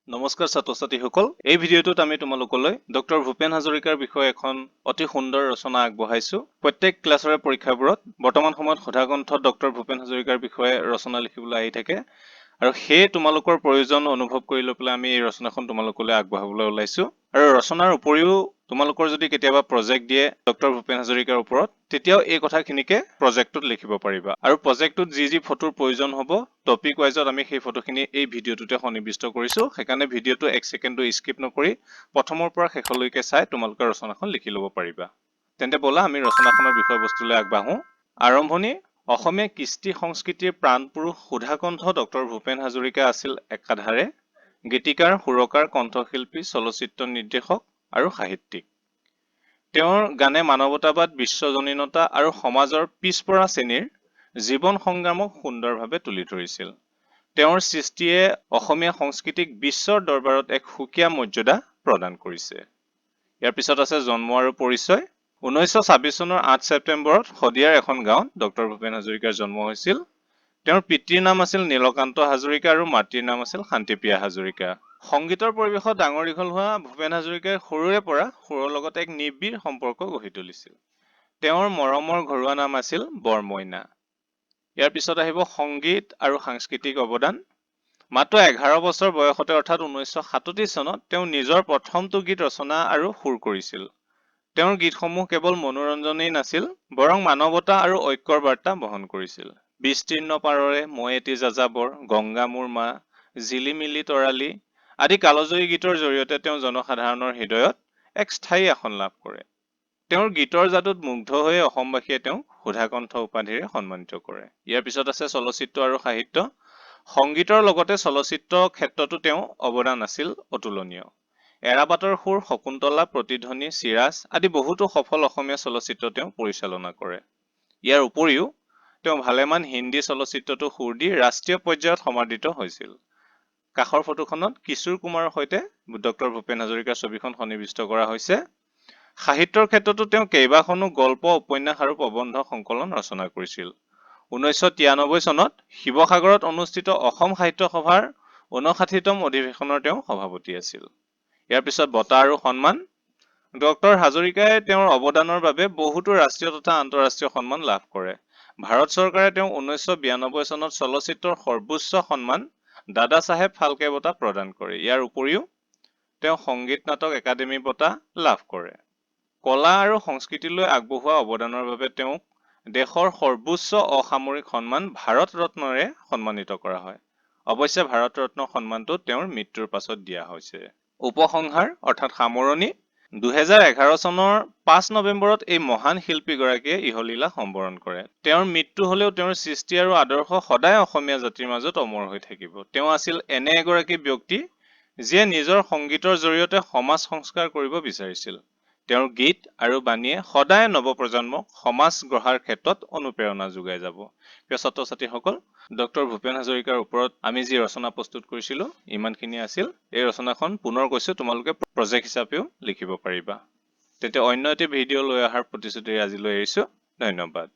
নমস্কাৰ ছাত্ৰ-ছাত্ৰীসকল এই ভিডিঅ'টোত আমি তোমালোকলৈ ডক্টৰ ভূপেন হাজৰিকাৰ বিষয়ে এখন অতি সুন্দৰ ৰচনা আগবঢ়াইছো প্ৰত্যেক ক্লাছৰে পৰীক্ষাবোৰত বৰ্তমান সময়ত সোধাগ্ৰন্থত ডক্টৰ ভূপেন হাজৰিকাৰ বিষয়ে ৰচনা লিখিবলৈ আহি থাকে আৰু সেই তোমালোকৰ প্ৰয়োজন অনুভৱ কৰি লৈ পেলাই আমি এই ৰচনাখন তোমালোকলৈ আগবঢ়াবলৈ ওলাইছো আৰু ৰচনাৰ উপৰিও তোমালোকৰ যদি কেতিয়াবা প্ৰজেক্ট দিয়ে ডক্টৰ ভূপেন হাজৰিকাৰ ওপৰত তেতিয়াও এই কথাখিনিকে প্ৰজেক্টত লিখিব পাৰিবা আৰু প্ৰজেক্টত যি ফটোৰ প্ৰয়োজন হ'ব টপিক ওয়াইজত আমি সেই ফটোখিনি এই ভিডিঅ'টোতে সন্নিবিষ্ট কৰিছো সেইকাৰণে ভিডিঅ'টো 1 সেকেন্ডো স্কিপ নকৰি প্ৰথমৰ পৰা শেষলৈকে চাই তোমালোকে ৰচনাখন লিখি ল'ব পাৰিবা তেন্তে বলা আমি ৰচনাখনৰ বিষয়বস্তুলৈ আগবাঢ়ো আৰম্ভণি অসমীয়া কৃষ্টি সংস্কৃতিৰ প্ৰাণপুৰুষ সুধাকণ্ঠ ডক্টৰ ভূপেন হাজৰিকা আছিল একাধাৰে গীতিকাৰ সুৰকাৰ কণ্ঠশিল্পী চলচ্চিত্ৰ নিৰ্দেশক আৰু সাহিত্যিক তেওঁৰ গানে মানৱতাবাদ বিশ্বজনীনতা আৰু সমাজৰ পিছপৰা শ্ৰেণীৰ জীৱন সংগ্ৰামক সুন্দৰভাৱে তুলি ধৰিছিল তেওঁৰ সৃষ্টিয়ে অসমীয়া সংস্কৃতিক বিশ্বৰ দৰবাৰত এক সুকীয়া মৰ্যাদা প্ৰদান কৰিছে ইয়াৰ পিছত আছে জন্ম আৰু পৰিচয় 1926 চনৰ 8 ছেপ্টেম্বৰত শদিয়াৰ এখন গাঁৱত ডক্টৰ ভূপেন হাজৰিকাৰ জন্ম হৈছিল তেওঁৰ পিতৃৰ নাম আছিল নীলকান্ত হাজৰিকা আৰু মাতৃৰ নাম আছিল শান্তিপ্ৰিয়া হাজৰিকা সংগীতৰ পৰিৱেশত ডাঙৰ দীঘল হোৱা ভূপেন হাজৰিকাই সৰুৰে পৰা সুৰৰ লগত এক নিবিড় সম্পৰ্ক গঢ়ি তুলিছিল তেওঁৰ মৰমৰ ঘৰুৱা নাম আছিল বৰমইনা ইয়াৰ পিছত আহিব সংগীত আৰু সাংস্কৃতিক অৱদান মাত্ৰ 11 বছৰ বয়সতে অৰ্থাৎ 1937 চনত তেওঁ নিজৰ প্ৰথমটো গীত ৰচনা আৰু সুৰ কৰিছিল তেওঁৰ গীতসমূহ কেৱল মনোৰঞ্জনেই নাছিল বৰং মানৱতা আৰু ঐক্যৰ বাৰ্তা বহন কৰিছিল বিস্তীৰ্ণ পাৰৰে মই এটি যাযাবৰ গংগা মোৰ মা জিলিমিলি তৰালি আদি কালজয়ী গীতৰ জৰিয়তে তেওঁ জনসাধাৰণৰ হৃদয়ত এক স্থায়ী আসন লাভ কৰে তেওঁৰ গীতৰ যাদুত মুগ্ধ হৈ অসমবাসীয়ে তেওঁক সুধাকণ্ঠ উপাধিৰে সন্মানিত কৰে ইয়াৰ পিছত আছে চলচ্চিত্ৰ আৰু সাহিত্য সংগীতৰ লগতে চলচ্চিত্ৰ ক্ষেত্ৰতো তেওঁ অৱদান আছিল অতুলনীয় এৰাবাটৰ সুৰ শকুন্তলা প্ৰতিধ্বনি চিৰাজ আদি বহুতো সফল অসমীয়া চলচ্চিত্ৰ তেওঁ পৰিচালনা কৰে ইয়াৰ উপৰিও তেওঁ ভালেমান হিন্দী চলচ্চিত্ৰতো সুৰ দি ৰাষ্ট্ৰীয় পৰ্যায়ত সমাদৃত হৈছিল কাষৰ ফটোখনত কিশোৰ কুমাৰৰ সৈতে ডক্টৰ ভূপেন হাজৰিকাৰ ছবিখন সন্নিবিষ্ট কৰা হৈছে সাহিত্যৰ ক্ষেত্ৰতো তেওঁ কেইবাখনো গল্প উপন্যাস আৰু প্ৰবন্ধ সংকলন ৰচনা কৰিছিল 1993 চনত শিৱসাগৰত অনুষ্ঠিত অসম সাহিত্য সভাৰ 59তম অধিৱেশনৰ তেওঁ সভাপতি আছিল ইয়াৰ পিছত বঁটা আৰু সন্মান ডক্টৰ হাজৰিকাই তেওঁৰ অৱদানৰ বাবে বহুতো ৰাষ্ট্ৰীয় তথা আন্তঃৰাষ্ট্ৰীয় সন্মান লাভ কৰে ভাৰত চৰকাৰে তেওঁক 1992 চনত চলচ্চিত্ৰৰ সৰ্বোচ্চ সন্মান দাদা চাহেব ফালকে বঁটা প্ৰদান কৰে ইয়াৰ উপৰিও তেওঁ সংগীত নাটক একাডেমী বঁটা লাভ কৰে কলা আৰু সংস্কৃতিলৈ আগবঢ়োৱা অৱদানৰ বাবে তেওঁক দেশৰ সৰ্বোচ্চ অসামৰিক সন্মান ভাৰত ৰত্নৰে সন্মানিত কৰা হয় অৱশ্যে ভাৰত ৰত্ন সন্মানটো তেওঁৰ মৃত্যুৰ পাছত দিয়া হৈছে উপসংহাৰ অৰ্থাৎ সামৰণি 2011 চনৰ 5 নৱেম্বৰত এই মহান শিল্পীগৰাকীয়ে ইহলীলা সম্বৰণ কৰে তেওঁৰ মৃত্যু হলেও তেওঁৰ সৃষ্টি আৰু আদৰ্শ সদায় অসমীয়া জাতিৰ মাজত অমৰ হৈ থাকিব তেওঁ আছিল এনে এগৰাকী ব্যক্তি যিয়ে নিজৰ সংগীতৰ জৰিয়তে সমাজ সংস্কাৰ কৰিব বিচাৰিছিল তেওঁৰ গীত আৰু বাণীয়ে সদায় নৱপ্ৰজন্মক সমাজ গঢ়াৰ ক্ষেত্ৰত অনুপ্ৰেৰণা যোগাই যাব প্ৰিয় ছাত্ৰ-ছাত্ৰীসকল ডক্টৰ ভূপেন হাজৰিকাৰ ওপৰত আমি যি ৰচনা প্ৰস্তুত কৰিছিলো ইমানখিনি আছিল এই ৰচনাখন পুনৰ কৈছো তোমালোকে প্ৰজেক্ট হিচাপেও লিখিব পাৰিবা তেতে অন্য এটি ভিডিঅ লৈ অহাৰ প্ৰতিশ্ৰুতি আজিলৈ এৰিছো ধন্যবাদ